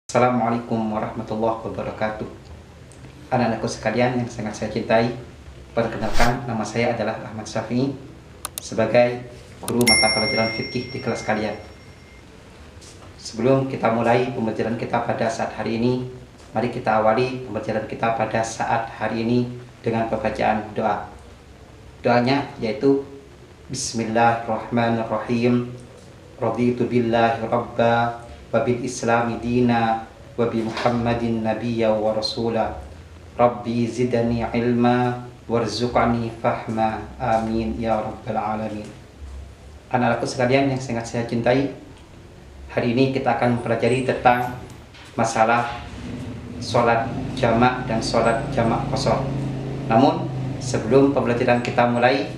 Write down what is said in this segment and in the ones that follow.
Assalamualaikum warahmatullahi wabarakatuh. Anak-anakku sekalian yang sangat saya cintai, perkenalkan, nama saya adalah Ahmad Syafi'i sebagai guru mata pelajaran fikih di kelas kalian. Sebelum kita mulai pembelajaran kita pada saat hari ini, mari kita awali pembelajaran kita pada saat hari ini dengan pembacaan doa. Doanya yaitu Bismillahirrahmanirrahim. Raditu billahi rabba wa bil islami dina wa bi muhammadin nabiyya wa rasula. Rabbi zidani ilma warzuqani fahma. Amin ya rabbal alamin. Anak-anakku sekalian yang sangat saya cintai, hari ini kita akan mempelajari tentang masalah sholat jamak dan sholat jamak qashar. Namun sebelum pembelajaran kita mulai,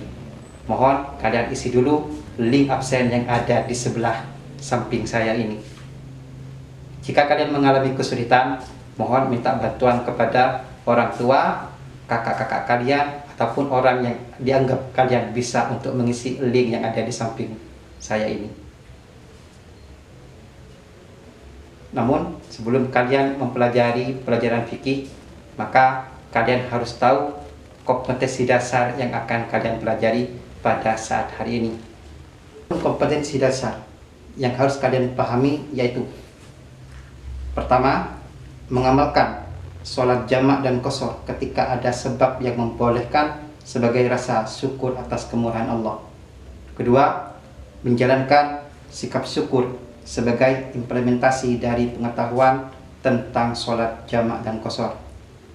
mohon kalian isi dulu link absen yang ada di sebelah samping saya ini. Jika kalian mengalami kesulitan, mohon minta bantuan kepada orang tua, kakak-kakak kalian, ataupun orang yang dianggap kalian bisa untuk mengisi link yang ada di samping saya ini. Namun sebelum kalian mempelajari pelajaran fikih, maka kalian harus tahu kompetensi dasar yang akan kalian pelajari pada saat hari ini. Kompetensi dasar yang harus kalian pahami yaitu: pertama, mengamalkan sholat jamak dan qashar ketika ada sebab yang membolehkan sebagai rasa syukur atas kemurahan Allah. Kedua, menjalankan sikap syukur sebagai implementasi dari pengetahuan tentang sholat jamak dan qashar.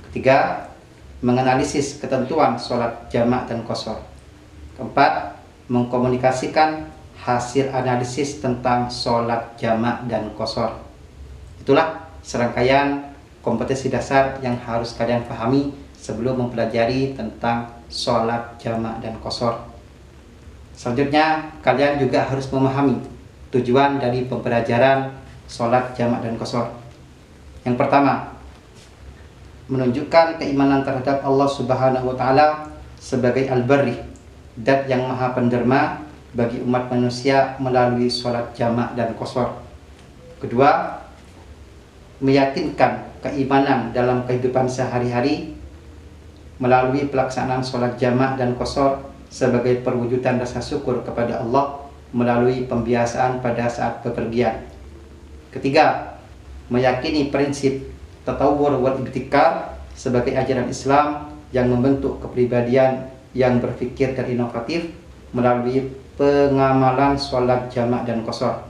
Ketiga, menganalisis ketentuan sholat jamak dan qashar. Keempat, mengkomunikasikan hasil analisis tentang sholat jamak dan qashar. Itulah serangkaian kompetensi dasar yang harus kalian pahami sebelum mempelajari tentang sholat jamak dan qashar. Selanjutnya, kalian juga harus memahami tujuan dari pembelajaran sholat jamak dan qashar. Yang pertama, menunjukkan keimanan terhadap Allah Subhanahu wa Ta'ala sebagai Al-Barri, Dat yang Maha Penderma bagi umat manusia melalui sholat jamak dan qashar. Kedua, meyakinkan keimanan dalam kehidupan sehari-hari melalui pelaksanaan sholat jamak dan qashar sebagai perwujudan rasa syukur kepada Allah melalui pembiasaan pada saat bepergian. Ketiga, meyakini prinsip tatawur wal ibtikar sebagai ajaran Islam yang membentuk kepribadian yang berpikir dan inovatif melalui pengamalan sholat jamak dan qashar.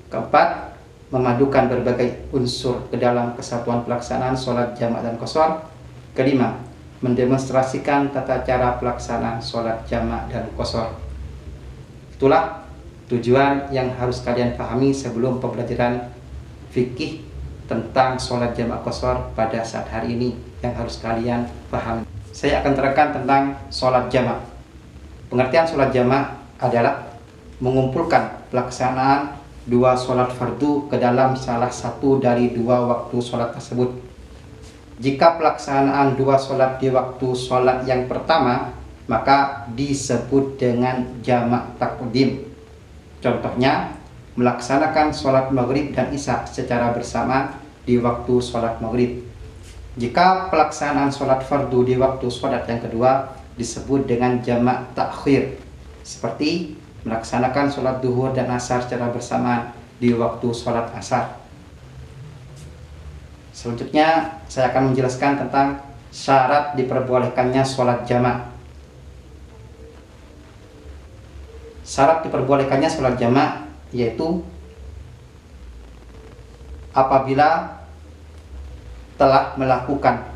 Keempat, memadukan berbagai unsur ke dalam kesatuan pelaksanaan sholat jamak dan qashar. Kelima, mendemonstrasikan tata cara pelaksanaan sholat jamak dan qashar. Itulah tujuan yang harus kalian pahami sebelum pembelajaran fikih tentang sholat jamak qashar pada saat hari ini yang harus kalian pahami. Saya akan terangkan tentang sholat jamak. Pengertian sholat jamak adalah mengumpulkan pelaksanaan dua sholat fardu ke dalam salah satu dari dua waktu sholat tersebut. Jika pelaksanaan dua sholat di waktu sholat yang pertama, maka disebut dengan jamak takdim. Contohnya, melaksanakan sholat maghrib dan isya secara bersamaan di waktu sholat maghrib. Jika pelaksanaan sholat fardu di waktu sholat yang kedua, disebut dengan jamak takhir, seperti melaksanakan sholat duhur dan asar secara bersamaan di waktu sholat asar. Selanjutnya, saya akan menjelaskan tentang syarat diperbolehkannya sholat jamak. Syarat diperbolehkannya sholat jamak yaitu apabila telah melakukan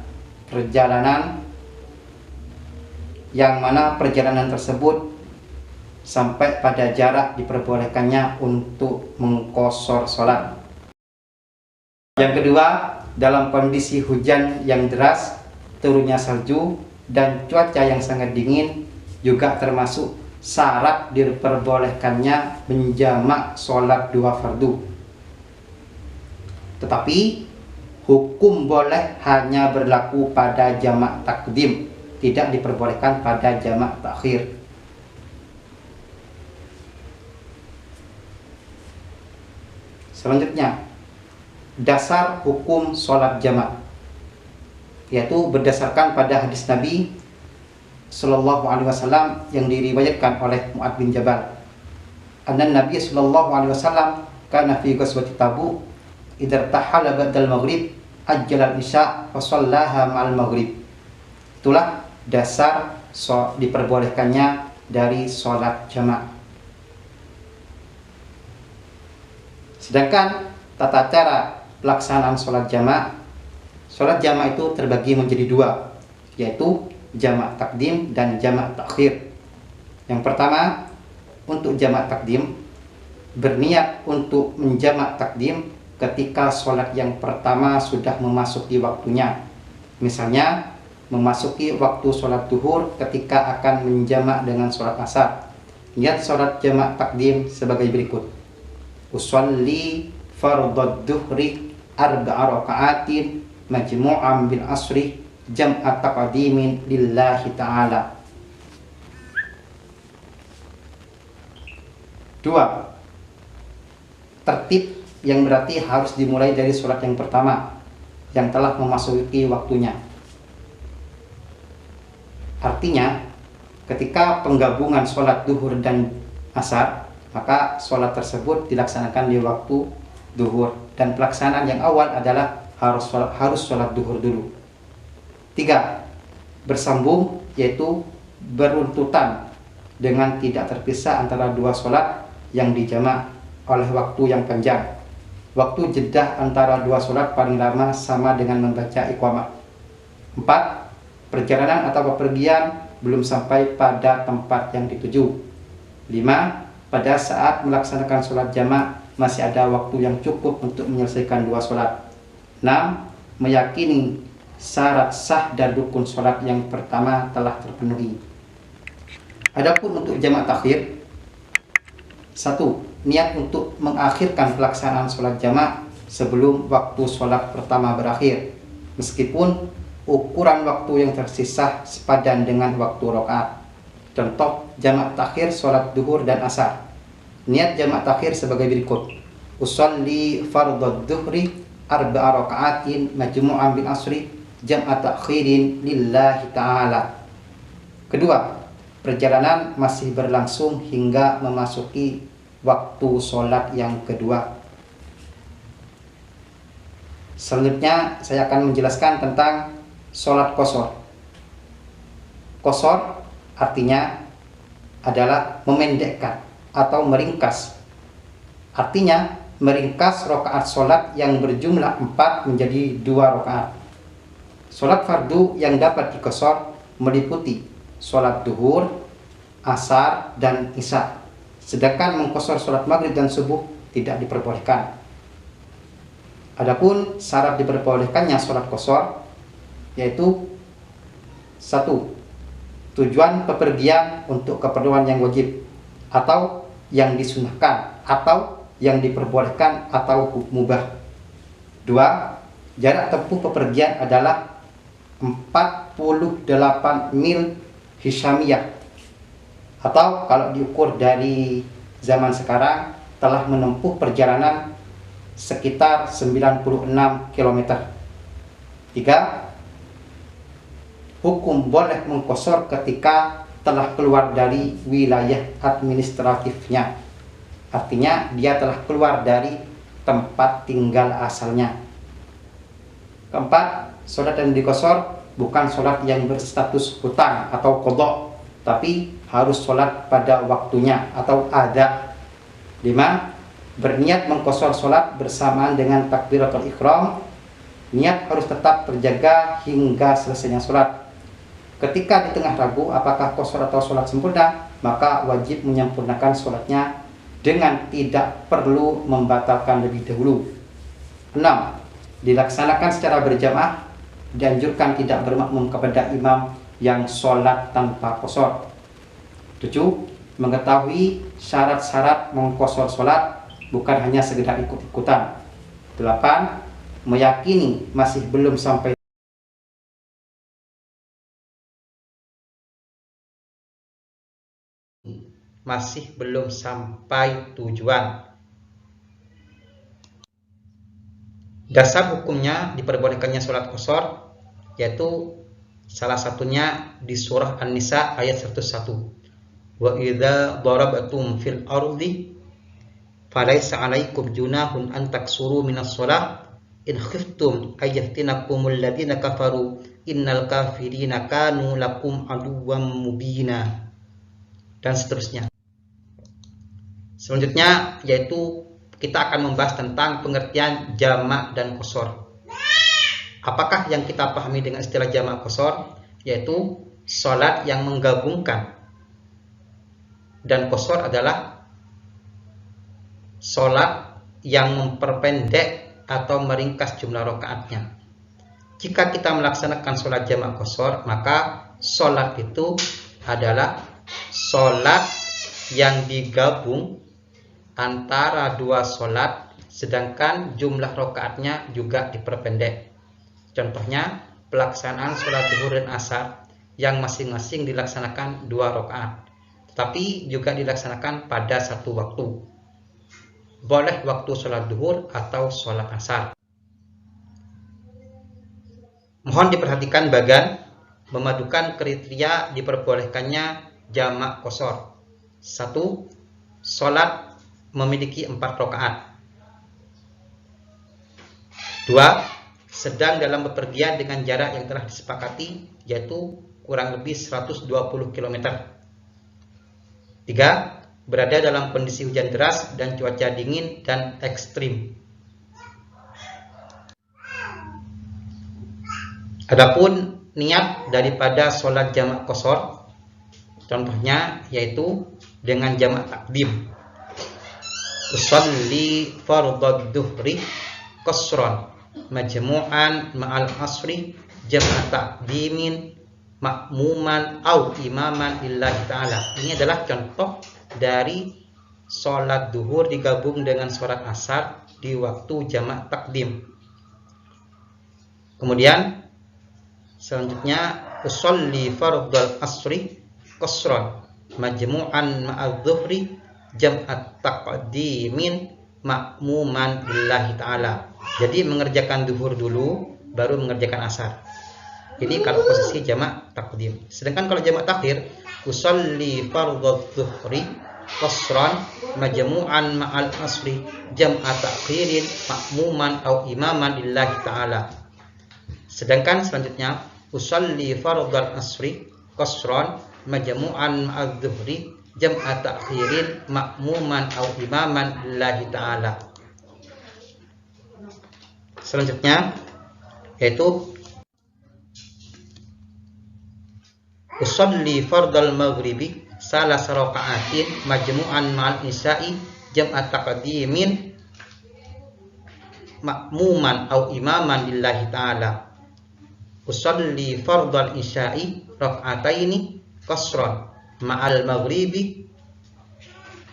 perjalanan yang mana perjalanan tersebut sampai pada jarak diperbolehkannya untuk mengqashar sholat. Yang kedua, dalam kondisi hujan yang deras, turunnya salju, dan cuaca yang sangat dingin juga termasuk syarat diperbolehkannya menjamak sholat dua fardu. Tetapi hukum boleh hanya berlaku pada jamak takdim, tidak diperbolehkan pada jamak takhir. Selanjutnya, dasar hukum sholat jamak, yaitu berdasarkan pada hadis Nabi Sallallahu Alaihi Wasallam yang diriwayatkan oleh Mu'adz bin Jabal. Anna Nabi Sallallahu Alaihi Wasallam kana fi ghazwati Tabuk idza tahala ba'dal maghrib ajjalal isya wa shallaha ma'al maghrib. Itulah dasar diperbolehkannya dari sholat jamak. Sedangkan tata cara pelaksanaan sholat jamak itu terbagi menjadi dua, yaitu jamak takdim dan jamak takhir. Yang pertama, untuk jamak takdim, berniat untuk menjamak takdim ketika sholat yang pertama sudah memasuki waktunya. Misalnya, memasuki waktu sholat duhur ketika akan menjamak dengan sholat asar. Niat sholat jamak takdim sebagai berikut: usolli fardad duhri arba'a raka'atin majmu'an bil asri jam'at taqdimin lillahi ta'ala. 2. Tertib yang berarti harus dimulai dari sholat yang pertama yang telah memasuki waktunya. Artinya, ketika penggabungan sholat duhur dan asar, maka sholat tersebut dilaksanakan di waktu duhur, dan pelaksanaan yang awal adalah harus sholat duhur dulu. 3. Bersambung, yaitu beruntutan dengan tidak terpisah antara dua sholat yang dijamak oleh waktu yang panjang. Waktu jeda antara dua sholat paling lama sama dengan membaca iqamah. 4. Perjalanan atau bepergian belum sampai pada tempat yang dituju. 5. Pada saat melaksanakan sholat jamak masih ada waktu yang cukup untuk menyelesaikan dua sholat. 6. Meyakini syarat sah dan rukun sholat yang pertama telah terpenuhi. Adapun untuk jamak takhir, 1. Niat untuk mengakhirkan pelaksanaan sholat jamak sebelum waktu sholat pertama berakhir, meskipun ukuran waktu yang tersisa sepadan dengan waktu rakaat. Contoh jamak takhir sholat duhur dan asar. Niat jamak takhir sebagai berikut: usolli fardad duhri arba'a raka'atin majmu'an bil asri jam'a takhirin lillahi ta'ala. Kedua, perjalanan masih berlangsung hingga memasuki waktu sholat yang kedua. Selanjutnya saya akan menjelaskan tentang sholat qashar. Qashar artinya adalah memendekkan atau meringkas. Artinya meringkas rakaat sholat yang berjumlah 4 menjadi 2 rakaat. Sholat fardu yang dapat diqashar meliputi sholat duhur, asar, dan isya. Sedangkan mengqashar sholat maghrib dan subuh tidak diperbolehkan. Adapun syarat diperbolehkannya sholat qashar yaitu: 1. Tujuan pepergian untuk keperluan yang wajib atau yang disunahkan atau yang diperbolehkan atau mubah. 2. Jarak tempuh pepergian adalah 48 mil hisyamiyah, atau kalau diukur dari zaman sekarang telah menempuh perjalanan sekitar 96 km. 3. Hukum boleh mengqashar ketika telah keluar dari wilayah administratifnya. Artinya dia telah keluar dari tempat tinggal asalnya. 4. Sholat yang diqashar bukan sholat yang berstatus hutang atau qadha, tapi harus sholat pada waktunya atau ada. 5. Berniat mengqashar sholat bersamaan dengan takbiratul ihram. Niat harus tetap terjaga hingga selesainya sholat. Ketika di tengah ragu apakah qashar atau sholat sempurna, maka wajib menyempurnakan sholatnya dengan tidak perlu membatalkan lebih dahulu. 6. Dilaksanakan secara berjamaah. Dianjurkan tidak bermakmum kepada imam yang sholat tanpa qashar. 7. Mengetahui syarat-syarat mengqashar sholat, bukan hanya sekedar ikut-ikutan. 8. Meyakini masih belum sampai tujuan. Dasar hukumnya diperbolehkannya sholat qashar yaitu salah satunya di surah An-Nisa ayat 101. Wa idza darabtum fil ardi falaysa 'alaikum junahun an taksuru minas shalah in khiftum ayyaftinakumul ladzina kafaru innal kafirina kanu lakum aduwwam mubina, dan seterusnya. Selanjutnya yaitu kita akan membahas tentang pengertian jamak dan qashar. Apakah yang kita pahami dengan istilah jamak qashar? Yaitu sholat yang menggabungkan, dan qashar adalah sholat yang memperpendek atau meringkas jumlah rakaatnya. Jika kita melaksanakan sholat jamak qashar, maka sholat itu adalah sholat yang digabung antara dua sholat, sedangkan jumlah rakaatnya juga diperpendek. Contohnya pelaksanaan sholat zuhur dan asar yang masing-masing dilaksanakan 2 rakaat, tetapi juga dilaksanakan pada satu waktu. Boleh waktu sholat zuhur atau sholat asar. Mohon diperhatikan bagan memadukan kriteria diperbolehkannya jamak qashar. 1. Sholat memiliki 4 rakaat. 2. Sedang dalam bepergian dengan jarak yang telah disepakati, yaitu kurang lebih 120 km. 3. Berada dalam kondisi hujan deras dan cuaca dingin dan ekstrim. Adapun niat daripada sholat jamak qashar, contohnya yaitu dengan jamak takdim. Usolli fardad duhri qashran majmu'an ma'al asri jam'a takdimin makmuman au imaman lillahi ta'ala. Ini adalah contoh dari sholat duhur digabung dengan sholat asar di waktu jamak takdim. Kemudian selanjutnya usolli fardal asri qashran majmu'an ma'al dhuhri jam'at taqdimin makmuman lillahi ta'ala. Jadi mengerjakan duhur dulu baru mengerjakan asar. Ini kalau posisi jamak takdim. Sedangkan kalau jamak takhir, usolli fardadh dhuhri qashran majmu'an ma'al asri jam'at takhirin makmuman au imaman lillahi ta'ala. Sedangkan selanjutnya usolli fardal asri qashran majmu'an ma'al dhuhri jam'at takhirin makmuman au imaman lillahi ta'ala. Selanjutnya yaitu usolli fardal maghribi salasa raka'atin majmu'an ma'al isya'i jam'at taqdimin makmuman au imaman lillahi ta'ala. Usolli fardal isya'i raka'ataini qashran ma'al maghribi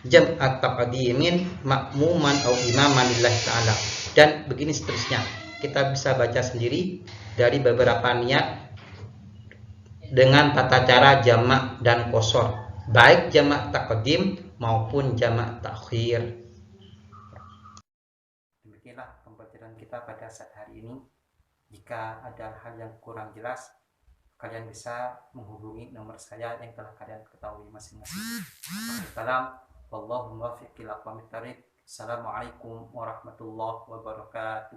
jam'at taqdimin makmuman au imaman lillahi ta'ala, dan begini seterusnya. Kita bisa baca sendiri dari beberapa niat dengan tata cara jamak dan qashar, baik jamak taqdim maupun jamak takhir. Demikianlah pembelajaran kita pada saat hari ini. Jika ada hal yang kurang jelas, kalian bisa menghubungi nomor saya yang telah kalian ketahui masing-masing. Salam, wallahu muwaffiq ila aqwamit thariq. Assalamualaikum warahmatullahi wabarakatuh.